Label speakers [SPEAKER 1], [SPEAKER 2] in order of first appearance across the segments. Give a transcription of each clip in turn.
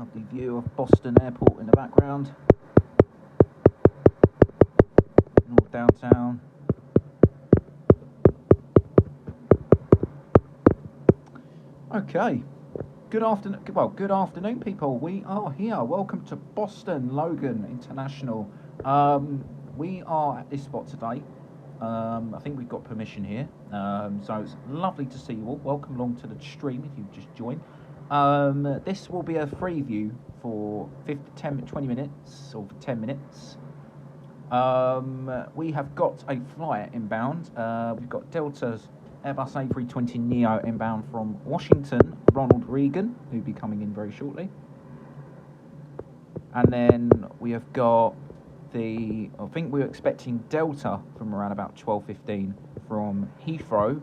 [SPEAKER 1] Lovely view of Boston Airport in the background. North downtown. Okay. Good afternoon, people. We are here. Welcome to Boston Logan International. We are at this spot today. I think we've got permission here. So it's lovely to see you all. Welcome along to the stream if you've just joined. This will be a free view for 20 minutes or for 10 minutes. We have got a flight inbound. We've got Delta's Airbus A320 Neo inbound from Washington, Ronald Reagan, who'll be coming in very shortly. And then we have got I think we're expecting Delta from around about 12:15 from Heathrow.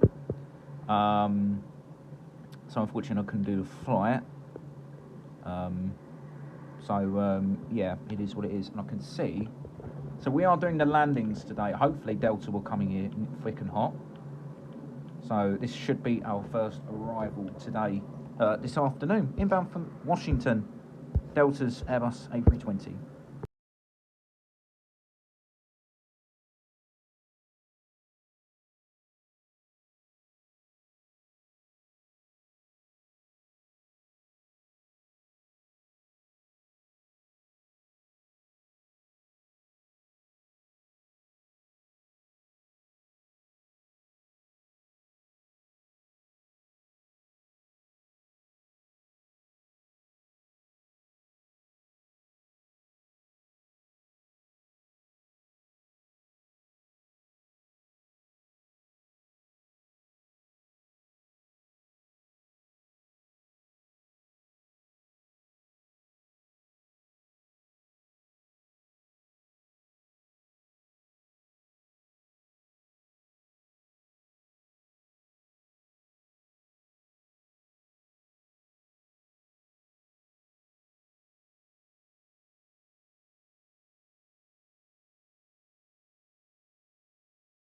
[SPEAKER 1] So unfortunately I couldn't do the flight. Yeah, it is what it is. And I can see. So we are doing the landings today. Hopefully Delta will come in here thick and hot. So this should be our first arrival today, this afternoon. Inbound from Washington, Delta's Airbus A320.